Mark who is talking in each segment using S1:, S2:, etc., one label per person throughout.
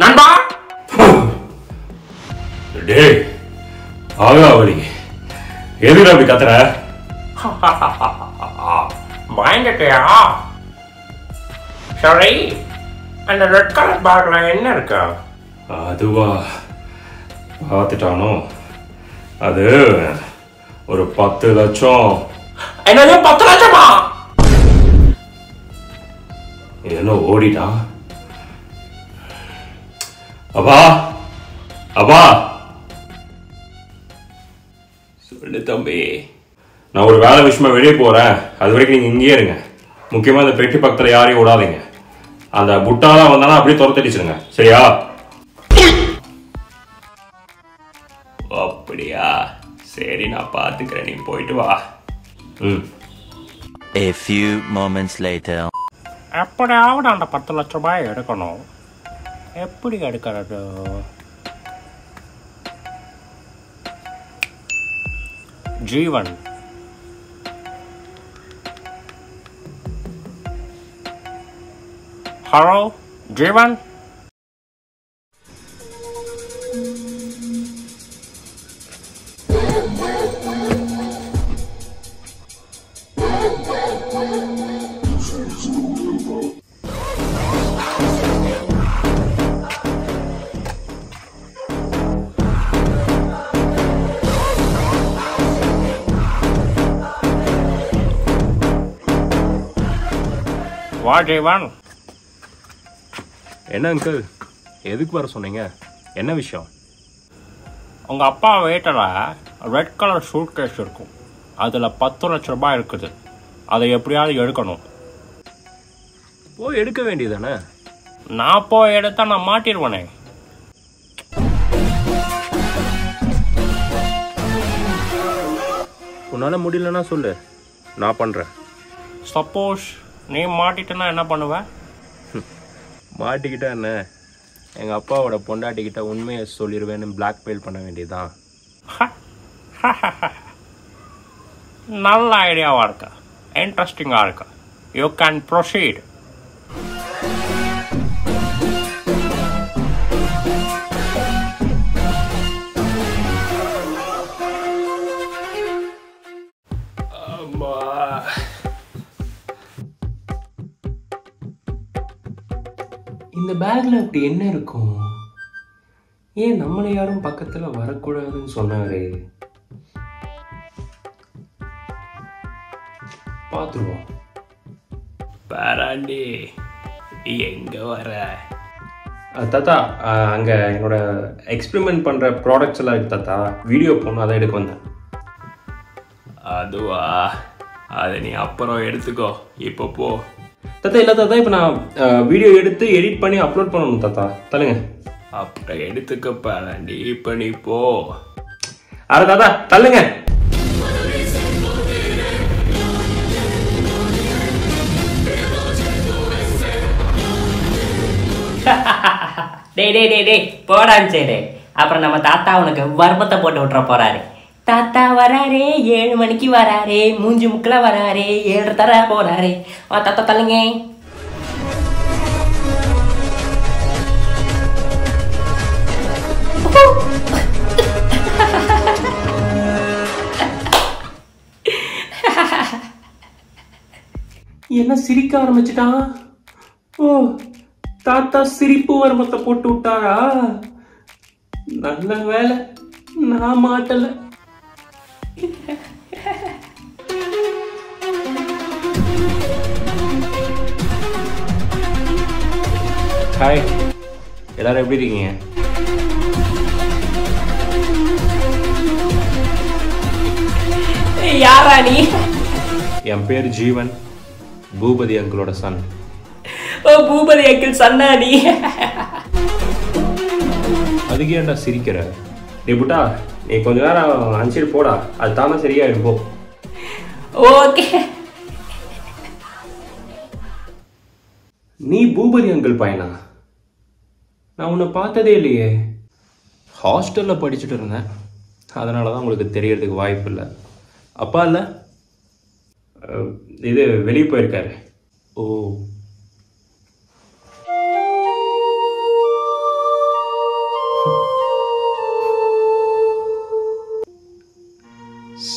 S1: நண்பா
S2: டேய் ஆகாவலி எதுடா அப்படி கத்துற?
S1: பயந்துட்டியா? சரி, அந்த ரெட் கலர் பேக்ல என்ன இருக்கு?
S2: அதுவா பார்த்துட்டானோ? அது ஒரு 10 லட்சம்.
S1: என்னது 10 லட்சமா?
S2: என்ன ஓடிட்டான்? அப்பா அப்பா சொல்லு தம்பி. நான் ஒரு வேலை விஷயமா வெளியே போறேன். அது வரைக்கும் நீங்க இங்கேயே இருங்க. முக்கியமா இந்த பெட்டி பக்கத்துல யாரையும் விடாதீங்க. அந்த புட்டாலாம் வந்தானா அப்படியே துரத்தடிச்சிருங்க, சரியா? அப்படியா, சரி நான் பாத்துக்கிறேன், நீ போயிட்டு வா.
S3: A few moments later.
S1: எப்படியாவது அந்த 10 லட்ச ரூபாய் எடுக்கணும். எப்படி எடுக்கிறது? ஜீவன், ஹலோ ஜீவன். வா ஜீவன்.
S2: என்ன அங்கிள், எதுக்கு வர சொன்னீங்க? என்ன விஷயம்?
S1: உங்கள் அப்பா வீட்டில் ரெட் கலர் சூட் கேஸ் இருக்கும். அதில் 10 லட்ச ரூபாய் இருக்குது. அதை எப்படியாவது எடுக்கணும்.
S2: போய் எடுக்க வேண்டியதானே?
S1: நான் போய் எடுத்தா நான் மாட்டிடுவேனே.
S2: உன்னால முடியலன்னா சொல்லு, நான் பண்றேன்.
S1: சப்போஸ் நீ மாட்டிட்டேன்னா என்ன பண்ணுவ?
S2: மாட்டிக்கிட்டா என்ன, எங்கள் அப்பாவோட பொண்டாட்டிக்கிட்ட உண்மையை சொல்லிடுவேன்னு பிளாக்மெயில் பண்ண வேண்டியதுதான்.
S1: நல்ல ஐடியாவாக இருக்கு, இன்ட்ரெஸ்டிங்காக இருக்கு. You can proceed.
S2: இந்த பேக்ல அப்படி என்ன இருக்கும்? ஏன் நம்மளை யாரும் பக்கத்துல வரக்கூடாதுன்னு சொன்னாரு? பாத்துருவோம்.
S1: பாராண்டி, எங்க வர?
S2: தாத்தா, அங்க என்னோட எக்ஸ்பெரிமெண்ட் பண்ற ப்ராடக்ட்ஸ் எல்லாம் இருக்கு தாத்தா. வீடியோ போகணும், அதை எடுக்க வந்தேன்.
S1: அதுவா, அதை நீ அப்புறம் எடுத்துக்கோ, இப்போ போ.
S2: தாத்தா இல்லை தாத்தா, இப்போ நான் வீடியோ எடுத்து எடிட் பண்ணி அப்லோட் பண்ணணும் தாத்தா. தள்ளுங்க.
S1: அப்புறம் எடுத்துக்க பாராண்டி, இப்போ நீ போ.
S2: அட தாத்தா தள்ளுங்க.
S4: டேய் டேய் டேய் டேய் போடான்னு சரி. அப்புறம் நம்ம தாத்தா உனக்கு வர்மத்தை போட்டு விட்டுற போறாரு. தாத்தா வராரே, 7 மணிக்கு வராரே, 3 முக்கில் வராரே, 7 தர போறாரே. தாத்தா தள்ளுங்க.
S2: என்ன சிரிக்க ஆரம்பிச்சுட்டான்? ஓ, தாத்தா சிரிப்பு வர்மத்தை போட்டு விட்டாரா? நல்ல வேலை நான் மாட்டல. ஹாய், எல்லாரும் எப்படி இருக்கீங்க?
S4: யாரா நீ?
S2: என் பேர் ஜீவன், பூபதி அங்கிளோட சன்.
S4: ஓ, பூபதி அங்கிள் சன்னா நீ?
S2: அதுக்கு ஏன்டா சிரிக்கிற? நீ புட்டா, நீ கொஞ்ச நேரம் அனுப்பிச்சிட்டு போடா, அது தானே சரியாயிடும். போ.
S4: ஓகே.
S2: நீ பூபதி அங்கிள் பையனா? நான் உன்னை பார்த்ததே இல்லையே. ஹாஸ்டலில் படிச்சுட்டு இருந்தேன், அதனால தான் உங்களுக்கு தெரியறதுக்கு வாய்ப்பு இல்லை. அப்பா இல்லை, இது வெளியே போயிருக்காரு. ஓ,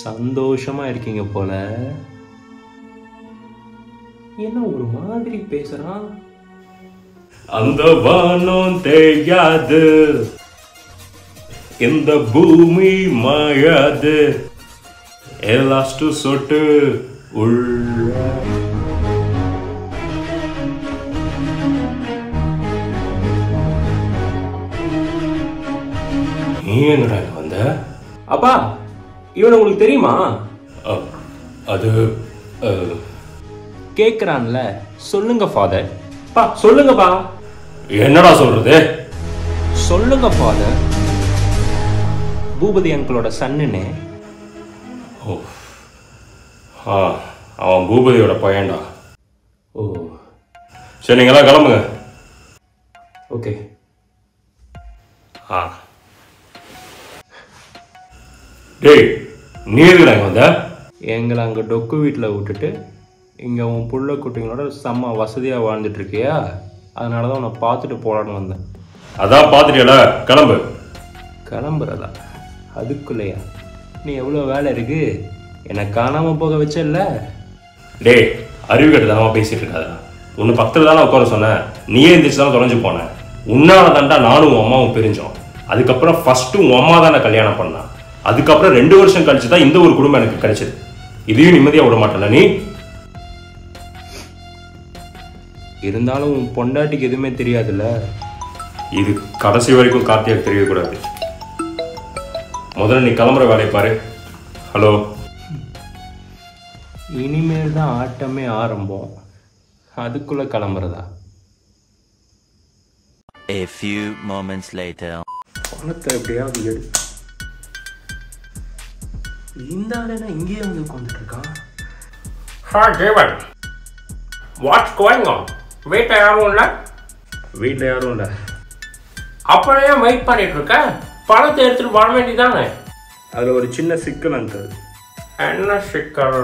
S2: சந்தோஷமா இருக்கீங்க போல. என்ன ஒரு மாதிரி பேசுறான்? அந்த வானம் தெரியாது, இந்த பூமி மாயாது, எல்லாஸ்டு சொட்டு உள்ள. நீ எங்கடா வந்த? அப்பா, இவன் உங்களுக்கு தெரியுமா? அது கேக்குறான்ல, சொல்லுங்க ஃபாதர். பா சொல்லுங்கப்பா. என்னடா சொல்றது? சொல்லுங்க ஃபாதர். பூபதி அங்கிளோட சன்னுன்னு. ஓ, அவன் பூபதியோட பையன்டா. ஓ சரி, நீங்களாம் கிளம்புங்க. ஓகே. டேய், நீ எதுக்குடா இங்க வந்த? எங்களை அங்கே டொக்கு வீட்டில் விட்டுட்டு இங்கே உன் புள்ள குட்டிங்களோட செம்ம வசதியாக வாழ்ந்துட்டு இருக்கியா, அதனால தான் உன்னை பார்த்துட்டு போகலான்னு வந்தேன். அதான் பார்த்துட்டியல, கிளம்பு. கிளம்புறதா? அதுக்குள்ளையா? நீ எவ்வளோ வேலை இருக்கு, என்னை காணாமல் போக வச்சல்ல. டேய், அறிவு கட்டுதானமா பேசிட்டு இருக்காதா? உன்னை பக்கத்தில் தானே உட்கார சொன்னேன், நீயே எந்திரிச்சு தானே தொலைஞ்சு போனேன். உன்னால தாண்டா நானும் உன் அம்மாவும் பிரிஞ்சோம். அதுக்கப்புறம் ஃபர்ஸ்ட் உன் அம்மா தானே கல்யாணம் பண்ணான். அதுக்கப்புறம் 2 வருஷம் கழிச்சு தான் இந்த ஒரு குடும்பம் எனக்கு கிடைச்சது. இதையும் நிம்மதியாக விட மாட்டேன்ல நீ. இருந்தாலும் உன் பொண்டாட்டிக்கு எதுவுமே தெரியாதுல்ல. இது கடைசி வரைக்கும் கார்த்தியாக்கு தெரியக்கூடாது. முதல்ல நீ கிளம்புற வேலையை பாரு. ஹலோ, இனிமேல் தான் ஆட்டமே ஆரம்பம், அதுக்குள்ள கிளம்புறதா?
S3: A few moments later.
S2: பணத்தை எப்படியாவது எடு. இந்த ஆளுனா இங்கேயே வந்து உட்காந்துட்டு இருக்கான்.
S1: Hi, Jeevan. What's going on? வீட்டில் யாரும் இல்லை?
S2: வீட்டில் யாரும் இல்லை.
S1: அப்புறம் ஏன் வெயிட் பண்ணிட்டு இருக்க? பணத்தை எடுத்துட்டு வர வேண்டியதானே?
S2: அதில் ஒரு சின்ன சிக்கல் அங்கிள்.
S1: என்ன சிக்கல்?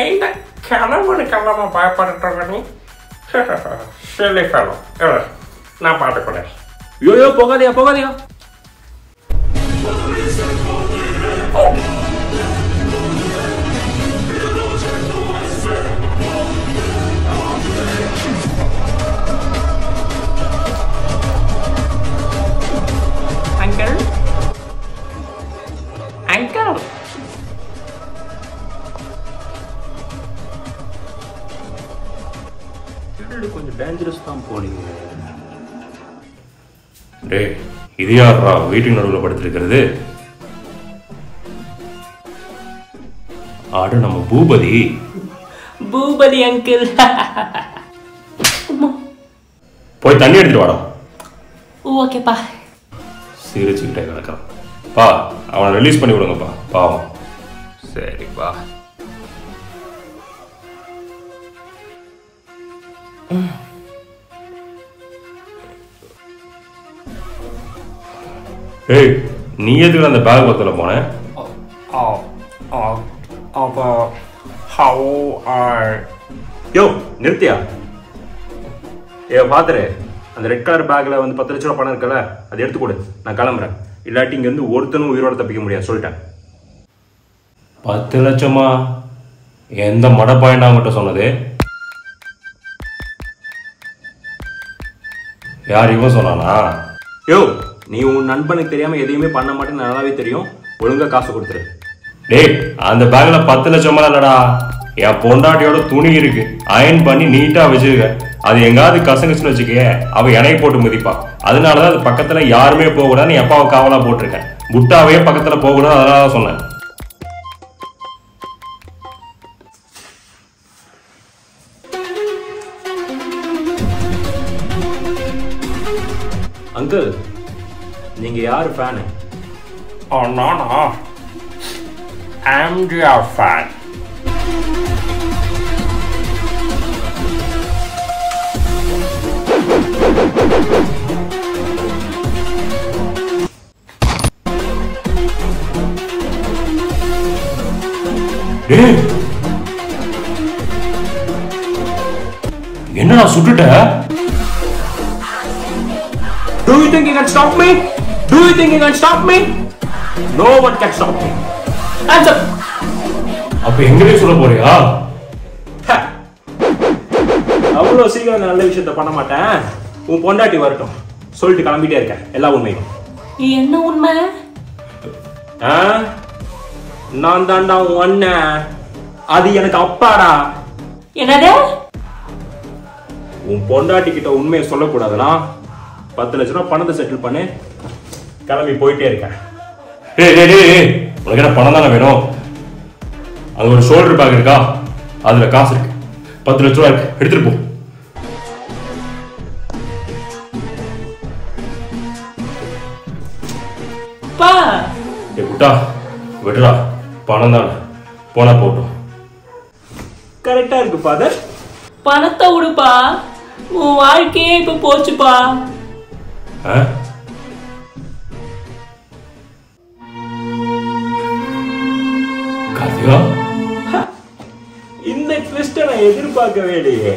S1: இந்த கிழவனுக்கெல்லாமா பயப்பட்டுருக்க நீ? Chilli fellow. நான் பார்த்துக்கிறேன்.
S2: ஐயோ, போகாதியா போகாதியா.
S1: அங்கிள், அங்கிள்,
S2: கொஞ்சம் டேஞ்சரஸ் தான் போனீங்க. டே, இது யாரா வீட்டுக்கு நடுவில் படுத்திருக்கிறது? ஆடு நம்ம பூபதி.
S4: பூபதி அங்கிள்.
S2: போய் தண்ணி எடுத்துட்டு வாடா.
S4: ஓகேப்பா.
S2: சிரிச்சுக்கிட்டே கிடக்கான். பா, அவனை ரிலீஸ் பண்ணி விடுங்கப்பா, பாவம். சரிப்பா. ஏய், நீ எதுக்கு அந்த பேக் பக்கத்தில் போன? யோ, நிறுத்தியா? பாத்துரு, அந்த ரெட் கலர் பேக்ல வந்து 10 லட்ச ரூபா பணம் இருக்கல, அதை எடுத்து கொடு, நான் கிளம்புறேன். இல்லாட்டி இங்க இருந்து ஒருத்தனும் உயிரோட தப்பிக்க முடியாது, சொல்லிட்டேன். 10 லட்சமா? எந்த மடப்பாயண்டா அவங்ககிட்ட சொன்னது? யார் இவன் சொன்னானா? யோ, நீ உன் நண்பனுக்கு தெரியாம எதையுமே பண்ண மாட்டேன்னு நல்லாவே தெரியும். ஒழுங்கா காசு கொடுத்துரு. டேய், அந்த பேக்ல 10 லட்சமா இல்லடா, என் பொண்டாட்டியோட துணி இருக்கு, அயன் பண்ணி நீட்டா வச்சிருக்க. அது எங்காவது கசங்கச்சுன்னு வச்சுக்க, அவ எண்ணெய் போட்டு மிதிப்பா. அதனாலதான் அது பக்கத்துல யாருமே போக கூடாதுன்னு எப்பாவை காவலா போட்டிருக்கேன். புட்டாவே பக்கத்துல போக கூடாது, அதனால சொன்னேன். அங்கிள், நீங்க யாரு ஃபேனு?
S1: நானா எம்ஜிஆர் ஃபேன்.
S2: டேய் என்னடா சுட்டுட்ட?
S1: Do you think you can stop me? Do you think you can stop me? No one can stop me. Answer.
S2: அப்ப எங்களே சொல்ல போறியா?
S1: அவ்வளோ சீக்கிரம் நல்ல விஷயத்த பண்ண மாட்டேன். உன் பொண்டாட்டி வரட்டும் சொல்லிட்டு கிளம்பிட்டே இருக்கேன் எல்லா உண்மையும்.
S4: என்ன உண்மை?
S1: நான் தாண்டா உன் அண்ணன். அது எனக்கு அப்பாடா.
S4: என்னது?
S1: உன் பொண்டாட்டி கிட்ட உண்மையை சொல்லக்கூடாதுனா 10 லட்ச ரூபாய் பணத்தை செட்டில் பண்ணி கிளம்பி போயிட்டே இருக்கேன்.
S2: உனக்கு என்ன பணம் தானே வேணும்? அங்க ஒரு ஷோல்டர் பேக் இருக்கா, அதுல காசு இருக்கு, 10 லட்ச ரூபாய் இருக்கு, எடுத்துட்டு போ. குட்டா விடுறா, பணம் தானே, போனா போட்டோம்.
S1: கரெக்டா இருக்கு ஃபாதர்.
S4: பணத்தை விடுப்பா, உன் வாழ்க்கையே இப்ப போச்சுப்பா.
S2: கார்த்திகா,
S1: இந்த ட்விஸ்ட நான் எதிர்பார்க்கவே இல்லையே.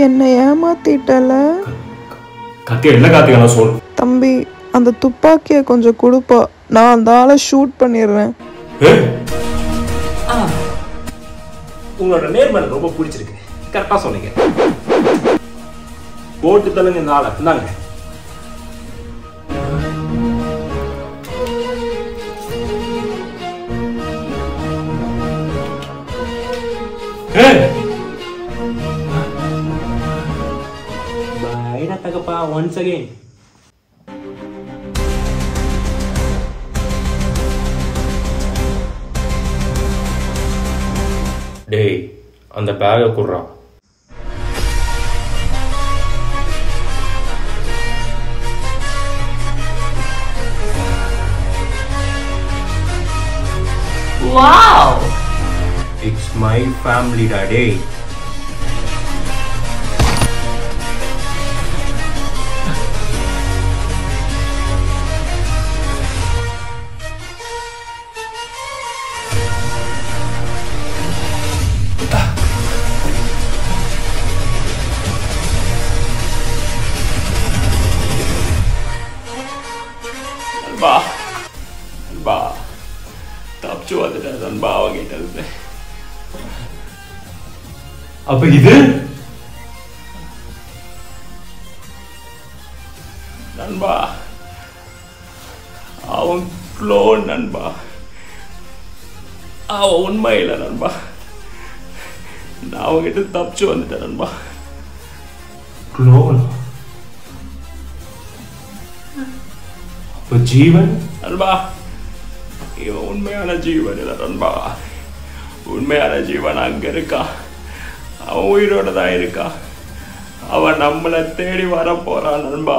S5: என்ன ஏமாத்திட்டல.
S2: கார்த்திகா என்ன கார்த்திகா நான் சொல்.
S5: தம்பி அந்த துப்பாக்கியை கொஞ்சம் கொடுப்பா, நான் அந்த ஆளை ஷூட் பண்ணிடுறேன்.
S1: உங்களோட நேர்மை ரொம்ப பிடிச்சிருக்கு, கரெக்டா சொன்னீங்க. போட்டு தள்ளுங்க இந்த ஆளை. இந்தாங்க. Bye தகப்பா, once again.
S2: டேய் அந்த பேகை குடுறா.
S4: Wow!
S1: It's my family, daddy.
S2: அன்பா தப்பிச்சு வந்துட்டேன் அன்பா அவங்கிட்ட இருந்து. அப்ப இது நண்பா அவன் க்ளோன் நண்பா, அவன் உண்மை இல்லை நண்பா. நான் அவங்கிட்ட தப்பிச்சு வந்துட்டேன் நண்பா. க்ளோன் ஜீவன் நண்பா, இவன் உண்மையான ஜீவன் இல்லை நண்பா. உண்மையான ஜீவன் அங்க இருக்கா, அவன் உயிரோட தான் இருக்கா. அவன் நம்மளை தேடி வர போறான் நண்பா.